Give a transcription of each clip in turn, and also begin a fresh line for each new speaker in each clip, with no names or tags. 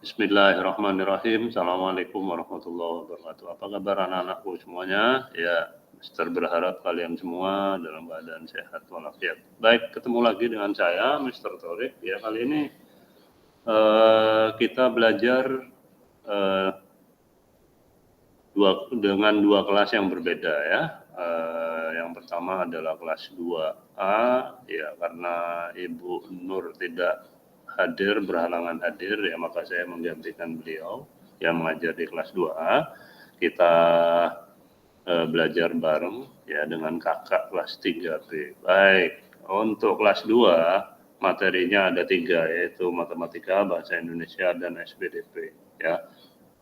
Bismillahirrahmanirrahim. Assalamualaikum warahmatullahi wabarakatuh. Apa kabar anak-anakku semuanya? Ya, Mister berharap kalian semua dalam keadaan sehat walafiat. Baik, ketemu lagi dengan saya, Mister Thorik. Ya, kali ini kita belajar dengan dua kelas yang berbeda ya. Yang pertama adalah kelas 2A, ya karena Ibu Nur tidak hadir, berhalangan hadir, ya maka saya menggantikan beliau yang mengajar di kelas 2A. Kita belajar bareng ya dengan kakak kelas 3B. Baik, untuk kelas 2 materinya ada 3, yaitu matematika, bahasa Indonesia, dan SBDP ya.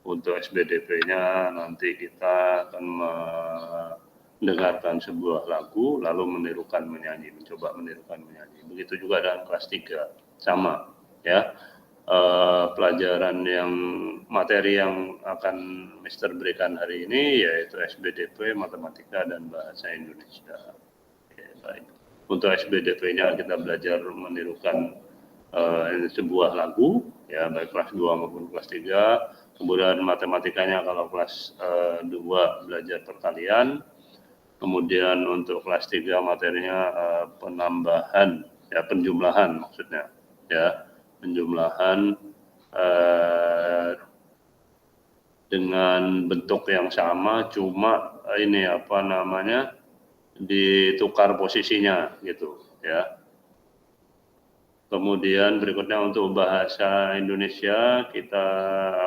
Untuk SBDP-nya nanti kita akan mendengarkan sebuah lagu lalu menirukan menyanyi, mencoba menirukan menyanyi. Begitu juga dengan kelas 3, sama ya. Pelajaran yang materi yang akan Mister berikan hari ini yaitu SBDP, matematika, dan bahasa Indonesia. Oke, baik. Untuk SBDP-nya kita belajar menirukan sebuah lagu ya, baik kelas 2 maupun kelas 3. Kemudian matematikanya kalau kelas 2 belajar perkalian. Kemudian untuk kelas 3 materinya penambahan ya, penjumlahan maksudnya ya, penjumlahan dengan bentuk yang sama, cuma ini apa namanya, ditukar posisinya gitu ya. Kemudian berikutnya untuk bahasa Indonesia kita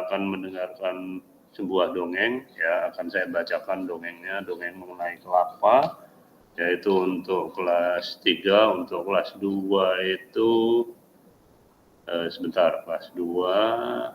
akan mendengarkan sebuah dongeng ya, akan saya bacakan dongengnya, dongeng mengenai kelapa, yaitu untuk kelas 3. Untuk kelas 2 itu sebentar, kelas 2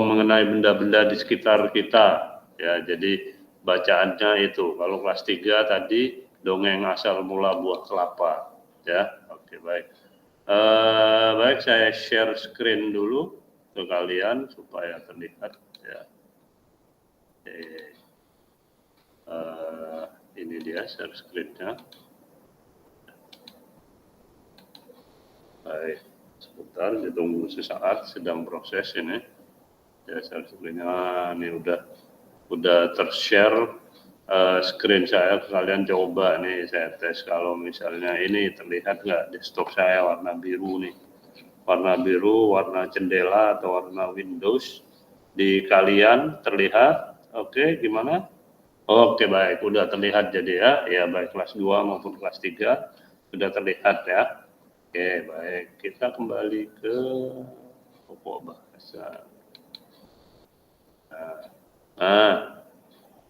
mengenai benda-benda di sekitar kita ya, jadi bacaannya itu. Kalau kelas 3 tadi dongeng asal mula buah kelapa ya. Oke, baik. Baik, saya share screen dulu ke kalian supaya terlihat ya. Ini dia share screen-nya. Baik, sebentar, ditunggu sesaat, sedang proses ini. Ya, share screen-nya ini udah tershare screen saya ke kalian. Coba nih saya tes, kalau misalnya ini terlihat nggak desktop saya warna biru nih, warna biru, warna jendela atau warna Windows di kalian terlihat? Oke, gimana? Oke, baik, udah terlihat jadi ya. Ya, baik kelas 2 maupun kelas 3 sudah terlihat ya. Oke, baik, kita kembali ke pokok bahasa. Nah,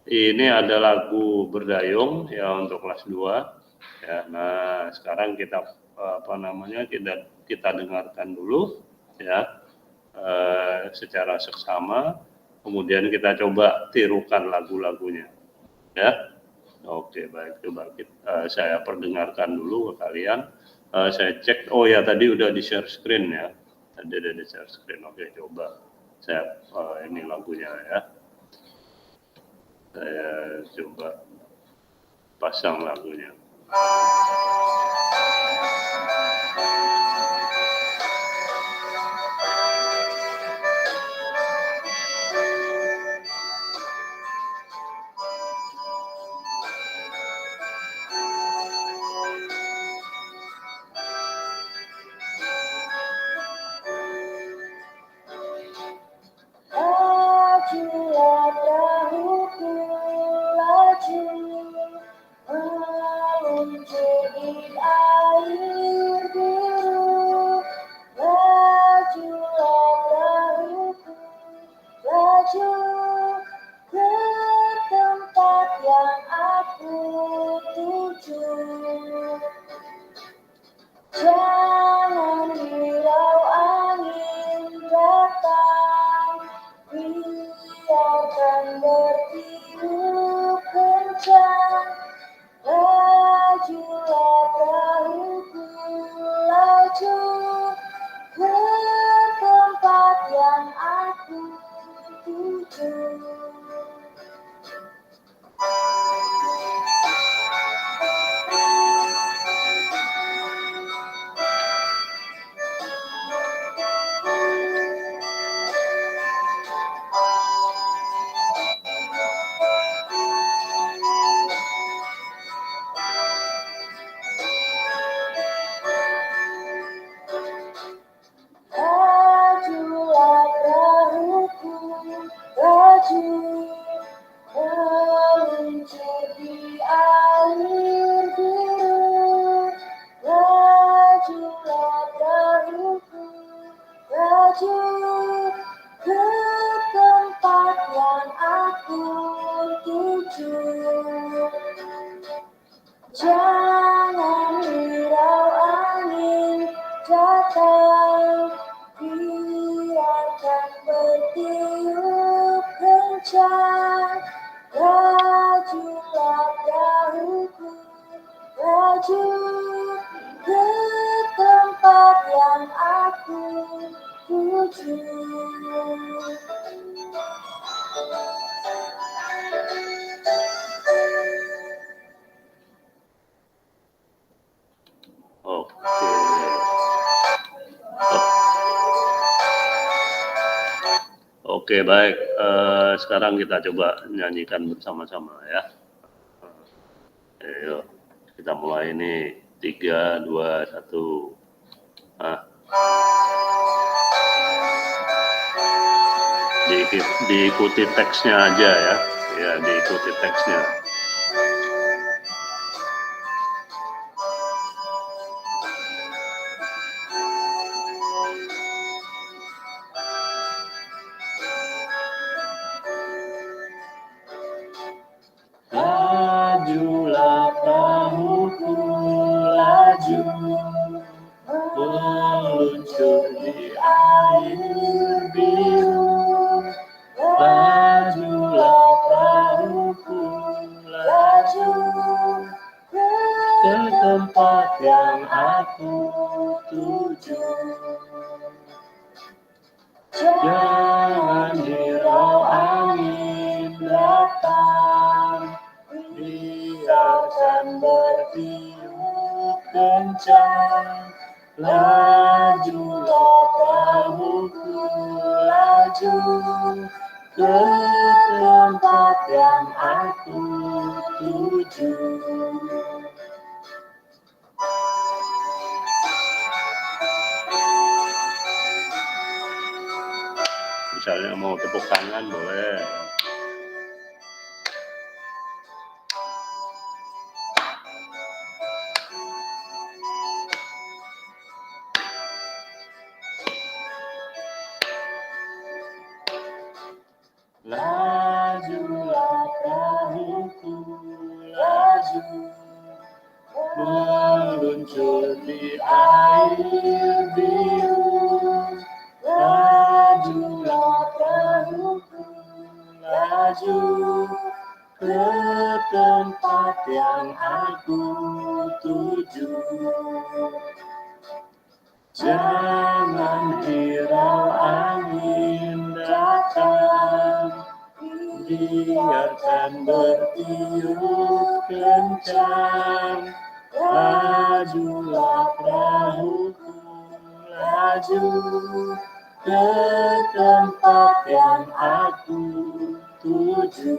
ini ada lagu Berdayung ya untuk kelas 2 ya. Nah, sekarang kita kita dengarkan dulu ya secara seksama, kemudian kita coba tirukan lagu-lagunya ya. Oke, baik, coba saya perdengarkan dulu ke kalian. Saya cek, oh ya tadi udah di share screen ya, tadi ada di share screen. Oke, coba saya ini lagunya ya. Saya coba pasang lagunya.
tuju.
Oke, baik. Sekarang kita coba nyanyikan bersama-sama ya. Ayo, kita mulai ini. 3, 2, 1. Diikuti teksnya aja ya. Ya, diikuti teksnya. Lajulah perahuku, laju, meluncur di air biru. Lajulah perahuku, laju, ke tempat yang aku tuju. Jangan hirau angin datang, biarkan bertiup kencang. Lajulah perahuku, laju, ke tempat yang aku tuju. Misalnya mau tepuk tangan boleh. Lajulah perahuku, laju, meluncur di air biru. Lajulah perahuku, laju, ke tempat yang aku tuju. Jangan hirau angin datang, biarkan bertiup kencang. Lajulah perahuku, laju, ke tempat yang aku tuju.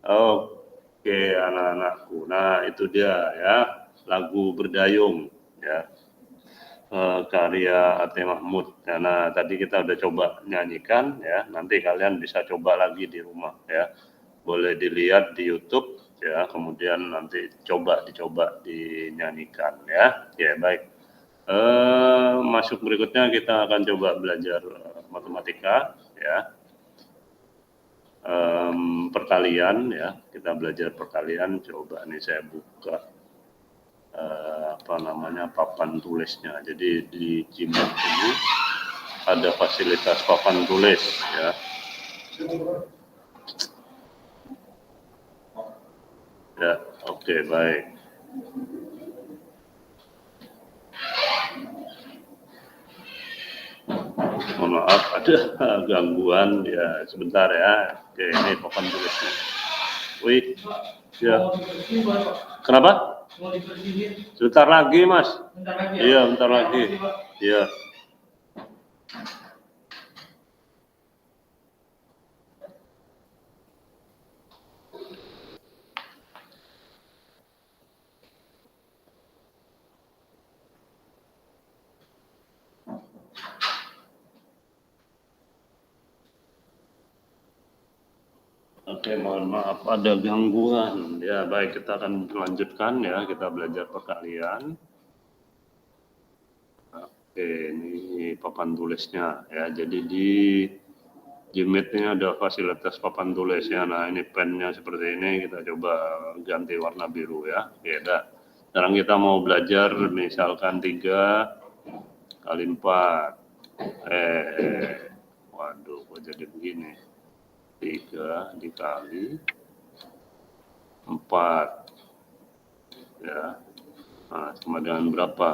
Oke anak-anakku, nah itu dia ya lagu Berdayung ya, karya Ate Mahmud. Nah tadi kita udah coba nyanyikan ya, nanti kalian bisa coba lagi di rumah ya, boleh dilihat di YouTube ya, kemudian nanti dicoba dinyanyikan ya. Ya baik, masuk berikutnya kita akan coba belajar matematika ya. Perkalian ya, kita belajar perkalian. Coba nih saya buka papan tulisnya. Jadi di Gmail ini ada fasilitas papan tulis ya. Ya, oke, baik. Mohon maaf ada gangguan ya, sebentar ya. Oke, ini papan tulisnya. Wih, ya. Kenapa? Sebentar lagi, Mas. Iya, bentar lagi. Iya. Oke, mohon maaf ada gangguan. Ya, baik, kita akan melanjutkan ya, kita belajar perkalian. Oke, ini papan tulisnya ya. Jadi di Gmeet ini ada fasilitas papan tulis ya. Nah, ini pennya seperti ini, kita coba ganti warna biru ya. Oke, dah. Sekarang kita mau belajar misalkan 3 kali 4. Waduh, kok jadi begini. 3 dikali 4 ya. Nah, sama dengan berapa?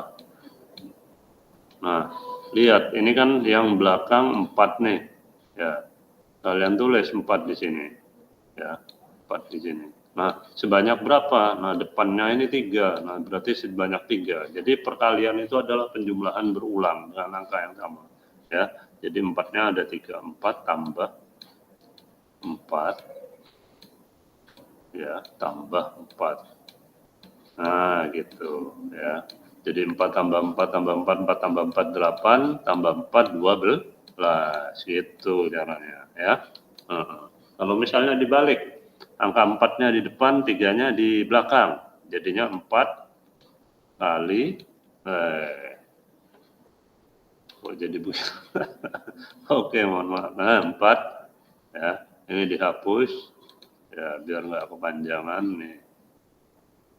Nah, lihat ini kan yang belakang 4 nih ya. Kalian tulis 4 di sini ya. 4 di sini. Nah, sebanyak berapa? Nah, depannya ini 3. Nah, berarti sebanyak 3. Jadi perkalian itu adalah penjumlahan berulang dengan angka yang sama ya. Jadi 4-nya ada 3. 4 tambah 4 ya, tambah 4. Nah, gitu ya. Jadi 4 tambah 4 tambah 4, 4 tambah 4, 8, tambah 4, 12. Gitu caranya ya. Kalau misalnya dibalik, angka 4-nya di depan, 3-nya di belakang. Jadinya 4 kali, kok jadi begitu? Oke, mohon maaf. Nah, 4 ya, ini dihapus ya biar nggak kepanjangan nih.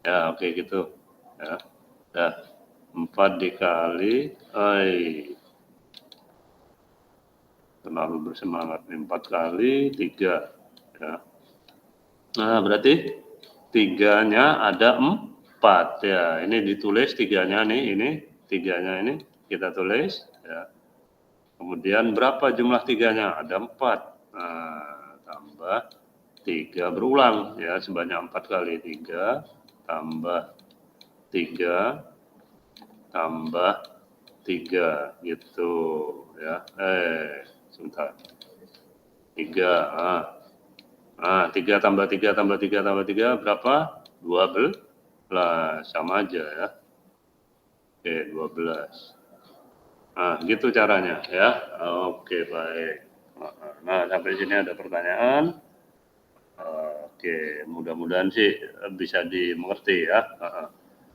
Ya, oke gitu ya. Dah 4 dikali, terlalu bersemangat, 4 kali 3 ya. Nah, berarti 3-nya ada 4 ya. Ini ditulis 3-nya nih, ini 3-nya ini kita tulis ya. Kemudian berapa jumlah 3-nya? Ada 4. Nah, tambah 3 berulang ya, sebanyak 4 kali 3 tambah 3 tambah 3 gitu ya. Sebentar. 3. Nah, 3 tambah 3 tambah 3 tambah 3 berapa? 12. Sama aja ya. Oke, 12. Nah, gitu caranya ya. Oke, baik. Nah, sampai sini ada pertanyaan. Oke, mudah-mudahan sih bisa dimengerti ya.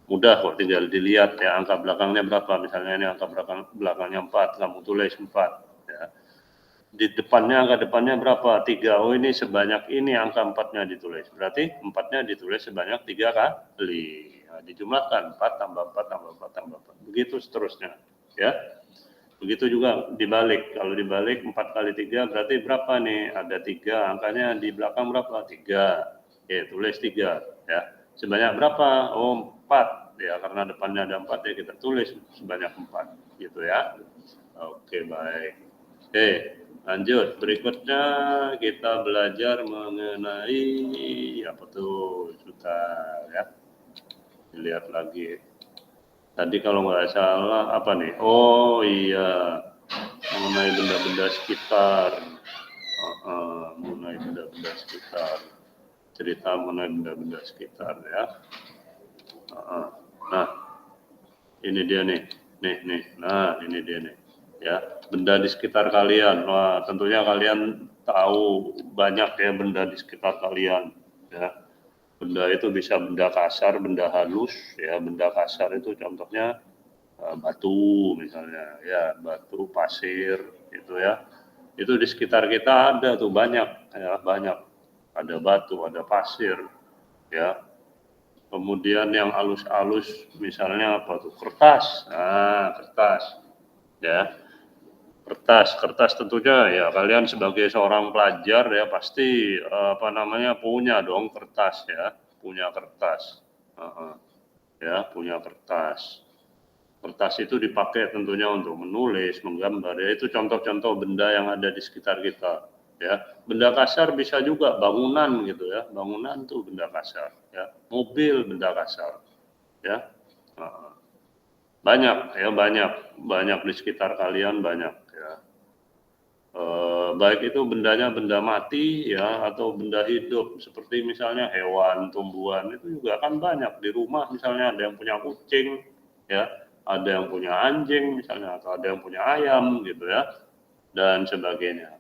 Mudah kok, tinggal dilihat ya angka belakangnya berapa. Misalnya ini angka belakangnya 4, kamu tulis 4 ya. Di depannya, angka depannya berapa? 3. Oh, ini sebanyak ini angka 4-nya ditulis. Berarti 4-nya ditulis sebanyak 3 kali. Nah, dijumlahkan 4 tambah 4 tambah 4 tambah 4. Begitu seterusnya ya. Begitu juga dibalik. Kalau dibalik 4 kali 3 berarti berapa nih? Ada 3, angkanya di belakang berapa? 3. Oke, tulis 3 ya. Sebanyak berapa? Oh, 4 ya, karena depannya ada 4 ya kita tulis sebanyak 4 gitu ya. Oke, baik. Oke, lanjut. Berikutnya kita belajar mengenai apa tuh? Sudah ya. Dilihat lagi. Tadi kalau nggak salah apa nih? Oh iya, mengenai benda-benda sekitar. Mengenai benda-benda sekitar. Cerita mengenai benda-benda sekitar ya. Nah, ini dia nih. Nih. Nah, ini dia nih. Ya, benda di sekitar kalian. Wah, tentunya kalian tahu banyak ya benda di sekitar kalian. Ya, benda itu bisa benda kasar, benda halus. Ya, benda kasar itu contohnya batu misalnya, ya batu, pasir, gitu ya. Itu di sekitar kita ada tuh banyak, ya banyak. Ada batu, ada pasir, ya. Kemudian yang halus-halus misalnya apa tuh? Kertas. Nah, kertas. Ya. Kertas tentunya ya kalian sebagai seorang pelajar ya pasti apa namanya punya dong kertas ya, punya kertas. Ya, punya kertas. Kertas itu dipakai tentunya untuk menulis, menggambar ya, itu contoh-contoh benda yang ada di sekitar kita ya. Benda kasar bisa juga bangunan gitu ya, bangunan tuh benda kasar ya, mobil benda kasar ya. Banyak ya, banyak di sekitar kalian banyak ya. Baik itu bendanya benda mati ya atau benda hidup seperti misalnya hewan, tumbuhan itu juga kan banyak di rumah, misalnya ada yang punya kucing ya, ada yang punya anjing misalnya atau ada yang punya ayam gitu ya dan sebagainya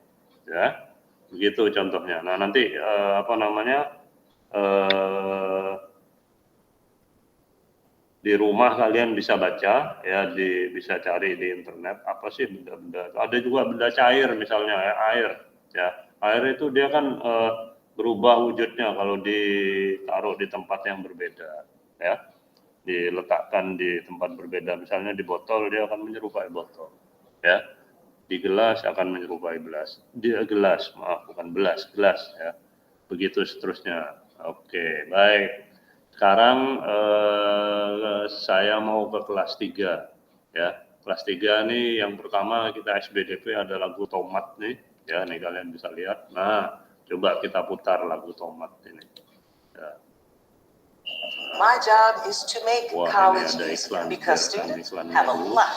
ya. Begitu contohnya. Nah, nanti apa namanya di rumah kalian bisa baca ya, bisa cari di internet apa sih benda-benda. Ada juga benda cair misalnya ya, air ya. Air itu dia kan berubah wujudnya kalau ditaruh di tempat yang berbeda ya. Diletakkan di tempat berbeda, misalnya di botol dia akan menyerupai botol ya. Di gelas akan menyerupai gelas. Di gelas, maaf bukan gelas ya. Begitu seterusnya. Oke, baik. Sekarang saya mau ke kelas 3 ya. Kelas 3 nih yang pertama kita SBDP ada lagu Tomat nih ya, nih kalian bisa lihat. Nah, coba kita putar lagu Tomat ini. Ya.
My job is to make college easier because students have a lot.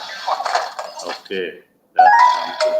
Oke, dah langsung.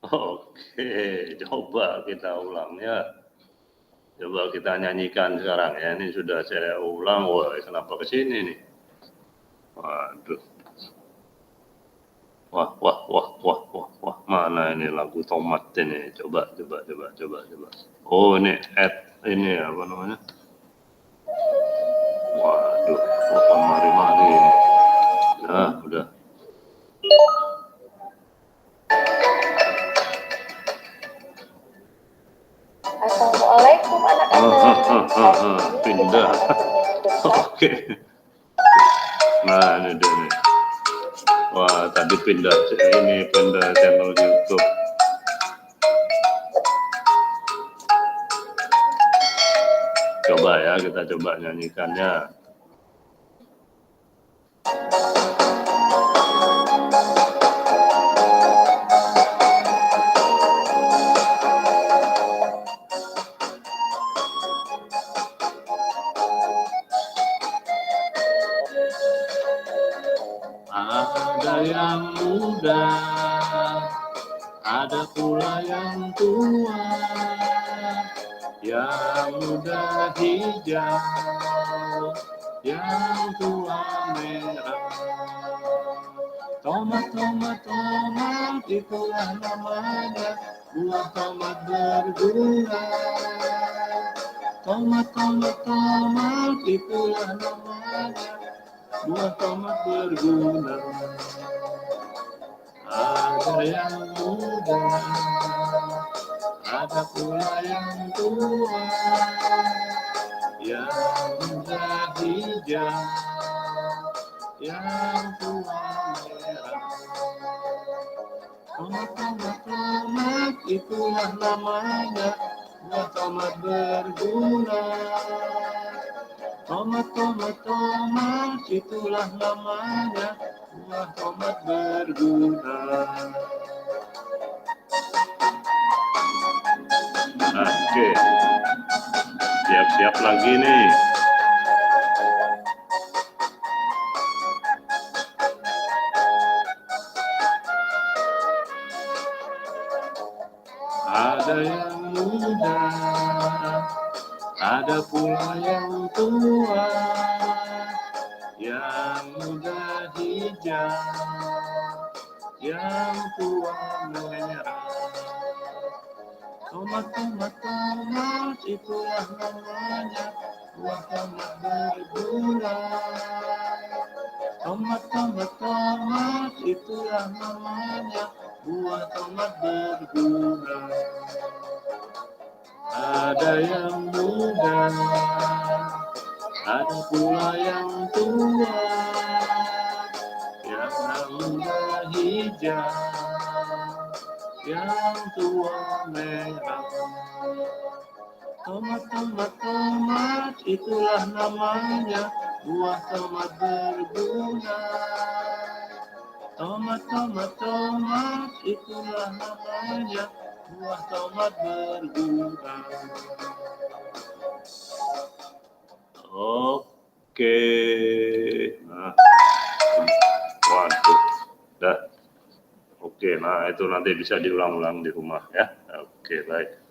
Oke, coba kita ulang ya. Coba kita nyanyikan sekarang ya. Ini sudah saya ulang. Wah, kenapa ke sini nih? Waduh. Wah. Mana ini lagu Tomat ini? Coba. Oh, ini ini apa namanya? Waduh, mari ini. Nah, udah.
Assalamualaikum anak-anak.
Pindah. Oke. Nah, ini dia nih. Wah, tadi pindah channel YouTube. Coba ya, kita coba nyanyikannya. Ada yang muda, ada pula yang tua. Yang muda hijau, yang tua merah. Tomat, itulah namanya, buah tomat berguna. Tomat, itulah namanya. Buah tomat berguna. Ada yang muda, ada pula yang tua. Yang muda hijau, yang tua merah. Tomat, itulah namanya. Buah tomat berguna. Tomat, itulah namanya. Buah tomat berguna. Oke. Siap-siap lagi nih. Ada yang muda, ada pula yang tua. Yang muda hijau, yang tua merah. Tomat, itulah namanya. Buah tomat berguna. Tomat, itulah namanya. Buah tomat berguna. Ada yang muda, ada pula yang tua. Yang muda hijau, yang tua merah. Tomat, itulah namanya. Buah tomat berguna. Tomat, itulah namanya. Buah tomat berguna. Oke. Nah, waduh, dah. Oke, nah itu nanti bisa diulang-ulang di rumah ya. Oke, baik.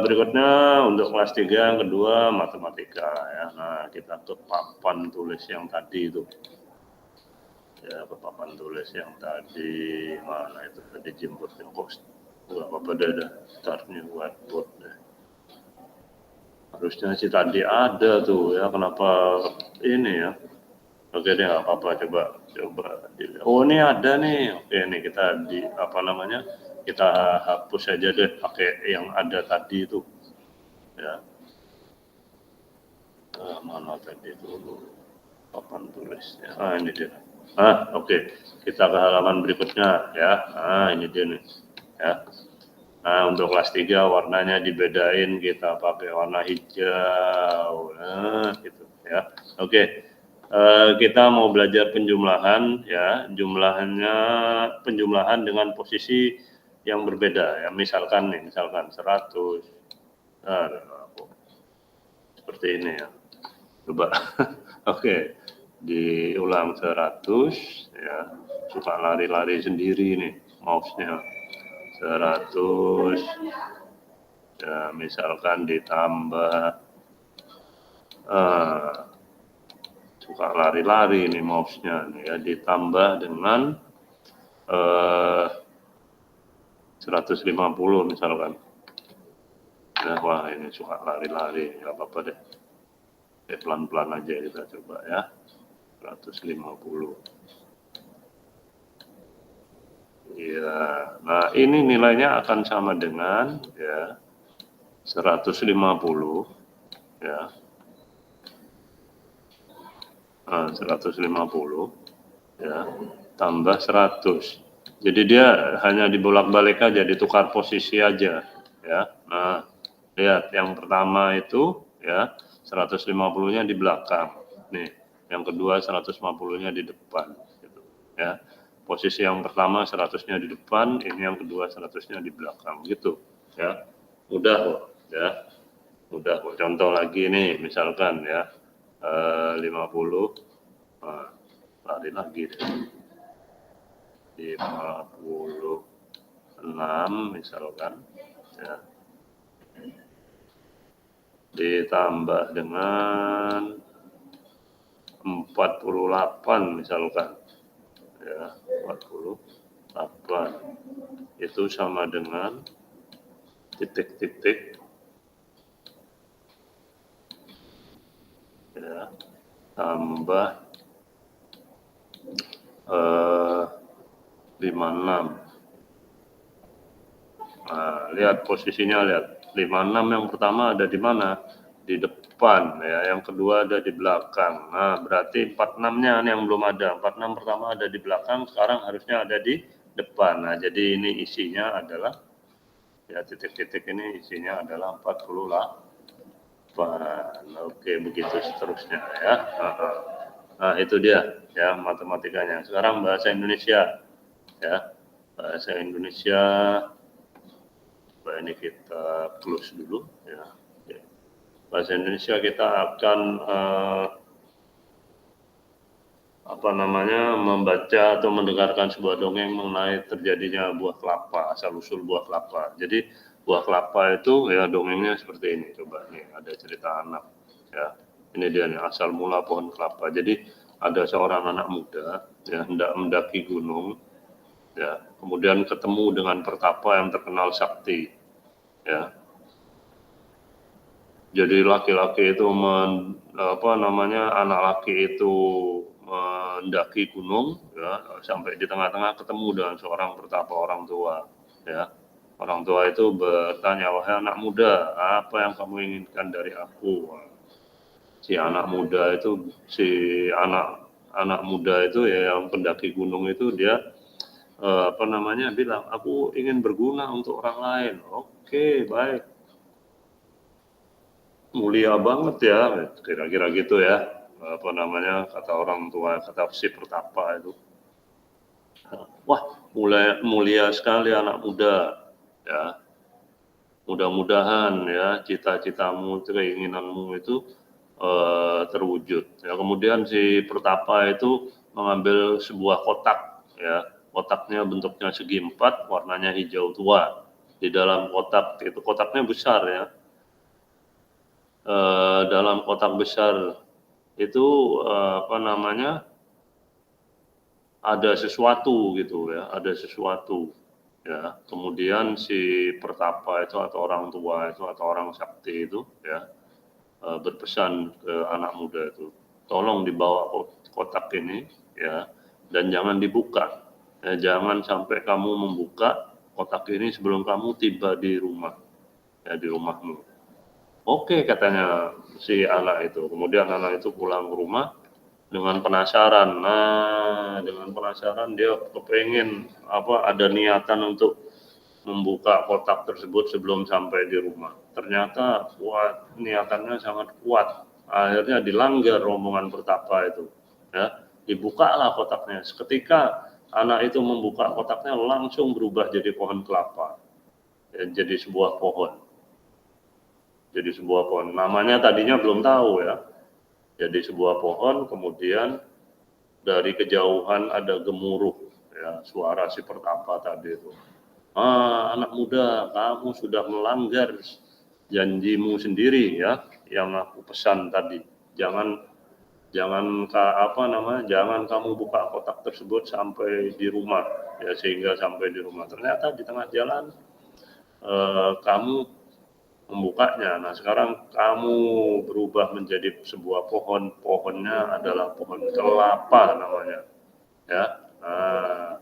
Berikutnya untuk kelas 3 yang kedua matematika ya. Nah, kita ke papan tulis yang tadi itu. Ya, ke papan tulis yang tadi mana itu tadi jemputnya kok nggak apa-apa dah startnya whiteboard deh. Harusnya sih tadi ada tuh ya, kenapa ini ya. Oke deh, nggak apa-apa, coba dilihat. Oh, ini ada nih. Oke, nih kita kita hapus saja deh pakai yang ada tadi itu ya. Mana tadi itu papan tulisnya. Ini dia. Oke. Kita ke halaman berikutnya ya. Ini dia nih ya. Nah, untuk kelas 3 warnanya dibedain, kita pakai warna hijau. Nah, gitu ya. Oke. Kita mau belajar penjumlahan ya. Penjumlahan dengan posisi yang berbeda ya. Misalkan 100. Seperti ini ya. Coba. Oke. Diulang 100 ya. Suka lari-lari sendiri nih mouse-nya. 100 ya, misalkan ditambah suka lari-lari nih mouse-nya nih ya, ditambah dengan 150 misalkan. Nah, wah ini suka lari-lari, nggak apa-apa deh. Pelan-pelan aja kita coba ya. 150. Ya, nah ini nilainya akan sama dengan ya 150 ya. 150 ya tambah 100. Jadi dia hanya dibolak-balik aja, ditukar posisi aja ya. Nah, lihat yang pertama itu ya 150-nya di belakang. Nih, yang kedua 150-nya di depan gitu ya. Posisi yang pertama 100-nya di depan, ini yang kedua 100-nya di belakang gitu ya. Mudah kok ya. Mudah kok. Contoh lagi nih misalkan ya 50 lari lagi deh. 56 misalkan ya. Ditambah dengan 48 misalkan ya, 48 itu sama dengan titik-titik ya, tambah 56. Nah, lihat posisinya, lihat 56 yang pertama ada di mana? Di depan ya, yang kedua ada di belakang. Nah, berarti 46-nya yang belum ada. 46 pertama ada di belakang, sekarang harusnya ada di depan. Nah, jadi ini isinya adalah ya, titik-titik ini isinya adalah 48. Oke, begitu seterusnya ya. Nah, itu dia ya matematikanya. Sekarang bahasa Indonesia ya. Bahasa Indonesia, ini kita close dulu ya. Oke. Bahasa Indonesia kita akan membaca atau mendengarkan sebuah dongeng mengenai terjadinya buah kelapa, asal usul buah kelapa. Jadi buah kelapa itu ya dongengnya seperti ini. Coba nih ada cerita anak ya. Ini dia nih asal mula pohon kelapa. Jadi ada seorang anak muda ya hendak mendaki gunung ya, kemudian ketemu dengan pertapa yang terkenal sakti ya. Jadi laki-laki itu anak laki itu mendaki gunung ya, sampai di tengah-tengah ketemu dengan seorang pertapa orang tua ya. Orang tua itu bertanya, "Wahai anak muda, apa yang kamu inginkan dari aku?" Si anak muda itu ya yang pendaki gunung itu dia bilang, "Aku ingin berguna untuk orang lain." Oke, baik. Mulia banget ya, kira-kira gitu ya. Kata orang tua, kata si pertapa itu. Wah, mulia sekali anak muda ya. Mudah-mudahan ya cita-citamu, keinginanmu itu terwujud. Ya, kemudian si pertapa itu mengambil sebuah kotak ya. Kotaknya bentuknya segi empat, warnanya hijau tua. Di dalam kotak itu, kotaknya besar ya. Dalam kotak besar itu ada sesuatu gitu ya, ada sesuatu ya. Kemudian si pertapa itu atau orang tua itu atau orang sakti itu ya berpesan ke anak muda itu, tolong dibawa kotak ini ya, dan jangan dibuka ya, jangan sampai kamu membuka kotak ini sebelum kamu tiba di rumah ya, di rumahmu. Oke, katanya si anak itu. Kemudian anak itu pulang ke rumah dengan penasaran. Nah, dengan penasaran dia kepengen ada niatan untuk membuka kotak tersebut sebelum sampai di rumah. Ternyata niatannya sangat kuat. Akhirnya dilanggar rombongan pertapa itu. Ya, dibukalah kotaknya. Seketika anak itu membuka kotaknya langsung berubah jadi pohon kelapa. Ya, jadi sebuah pohon. Jadi sebuah pohon. Namanya tadinya belum tahu ya. Jadi sebuah pohon, kemudian dari kejauhan ada gemuruh ya, suara si pertapa tadi itu. Anak muda, kamu sudah melanggar janjimu sendiri ya, yang aku pesan tadi. Jangan kamu buka kotak tersebut sampai di rumah ya, sehingga sampai di rumah. Ternyata di tengah jalan kamu membukanya. Nah, sekarang kamu berubah menjadi sebuah pohon. Pohonnya adalah pohon kelapa namanya. Ya. Nah,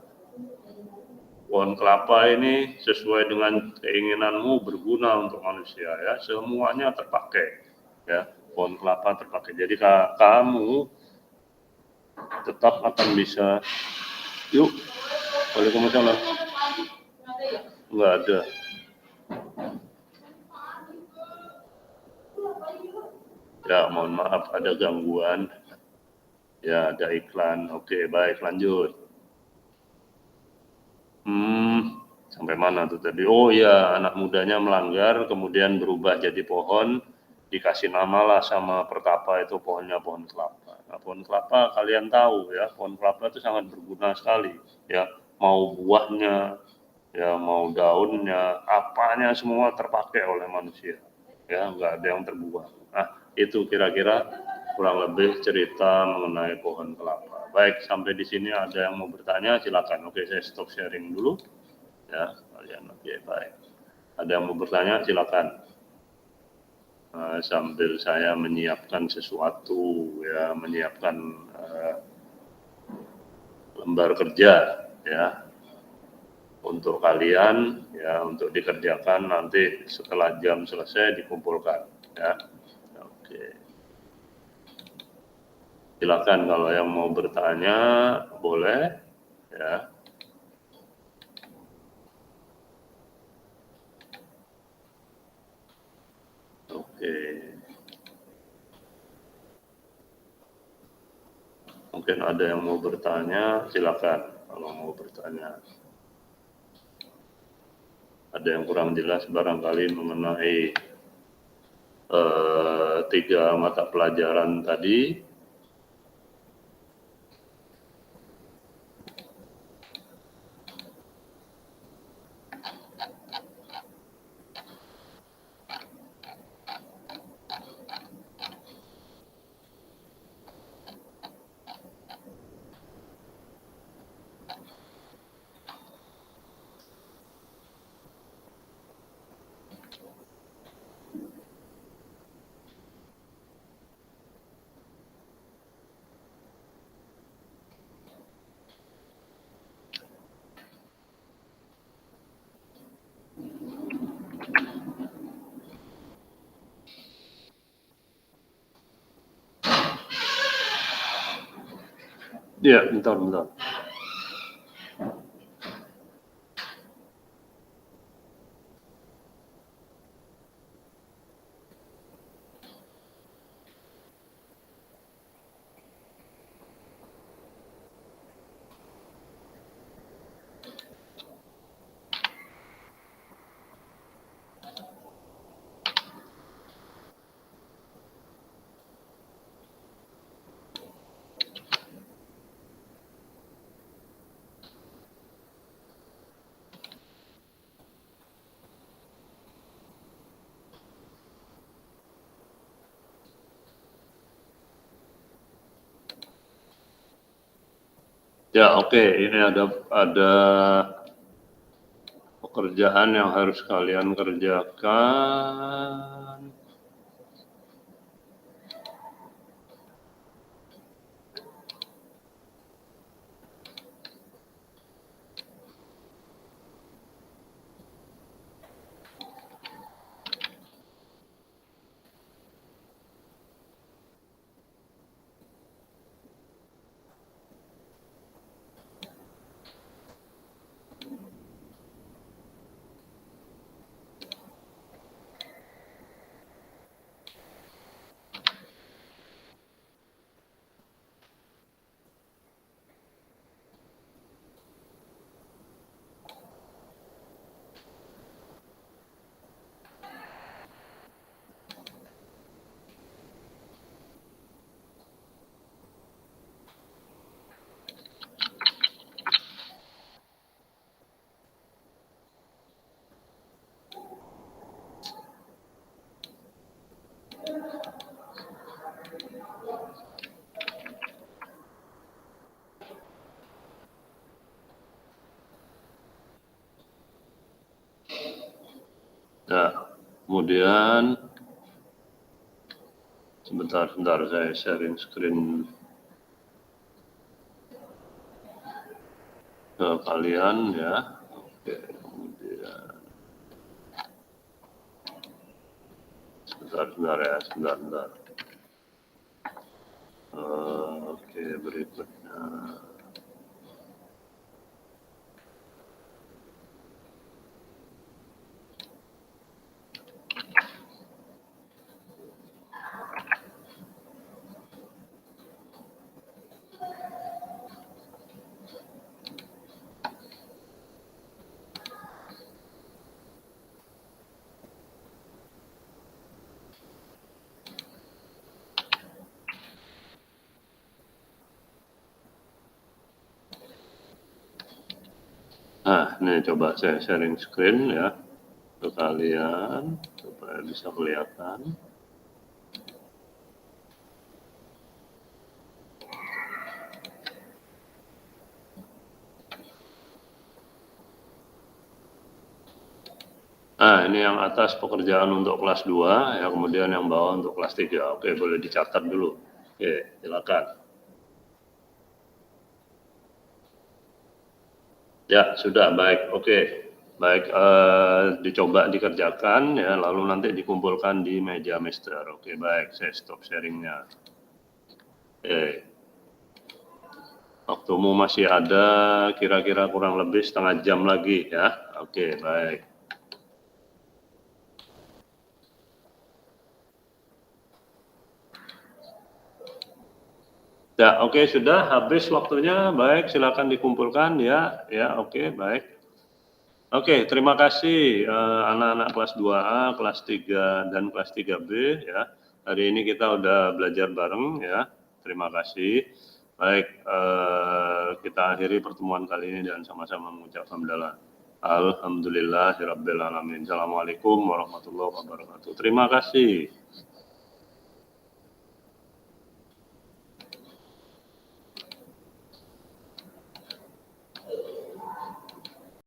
pohon kelapa ini sesuai dengan keinginanmu berguna untuk manusia ya. Semuanya terpakai. Ya, pohon kelapa terpakai. Jadi kamu tetap akan bisa. Yuk. Waalaikumsalam. Enggak ada. Ya, mohon maaf ada gangguan. Ya, ada iklan. Oke, baik, lanjut. Sampai mana tuh tadi? Oh ya, anak mudanya melanggar, kemudian berubah jadi pohon, dikasih nama lah sama pertapa itu pohonnya pohon kelapa. Nah, pohon kelapa kalian tahu ya, pohon kelapa itu sangat berguna sekali. Ya, mau buahnya, ya mau daunnya, apanya semua terpakai oleh manusia. Ya, nggak ada yang terbuang. Nah, itu kira-kira kurang lebih cerita mengenai pohon kelapa. Baik, sampai di sini ada yang mau bertanya, silakan. Oke, saya stop sharing dulu. Ya, kalian oke, baik. Ada yang mau bertanya, silakan. sambil saya menyiapkan sesuatu, ya, menyiapkan lembar kerja, ya, untuk kalian, ya, untuk dikerjakan nanti setelah jam selesai dikumpulkan, ya. Oke. Silakan kalau yang mau bertanya boleh, ya. Oke. Mungkin ada yang mau bertanya, silakan kalau mau bertanya. Ada yang kurang jelas barangkali mengenai 3 mata pelajaran tadi. Ya, bentar. Ya, oke. Ini ada pekerjaan yang harus kalian kerjakan. Nah, kemudian sebentar saya sharing screen ke kalian, ya. Oke, kemudian sebentar ya, sebentar. Oke, berikutnya. Nah, ini coba saya sharing screen, ya, ke kalian supaya bisa kelihatan. Nah, ini yang atas pekerjaan untuk kelas 2, ya, kemudian yang bawah untuk kelas 3. Oke, boleh dicatat dulu. Oke, silakan. Ya, sudah, baik. Oke. Baik, dicoba dikerjakan, ya, lalu nanti dikumpulkan di meja master. Oke, baik, saya stop sharingnya. Oke. Waktumu masih ada kira-kira kurang lebih setengah jam lagi, ya. Oke, baik. Ya, oke, sudah habis waktunya. Baik, silakan dikumpulkan, ya. Ya, oke, baik. Oke, terima kasih anak-anak kelas 2A, kelas 3 dan kelas 3B, ya. Hari ini kita udah belajar bareng, ya. Terima kasih. Baik, kita akhiri pertemuan kali ini dan sama-sama mengucap hamdalah. Alhamdulillahirabbil alamin. Assalamualaikum warahmatullahi wabarakatuh. Terima kasih.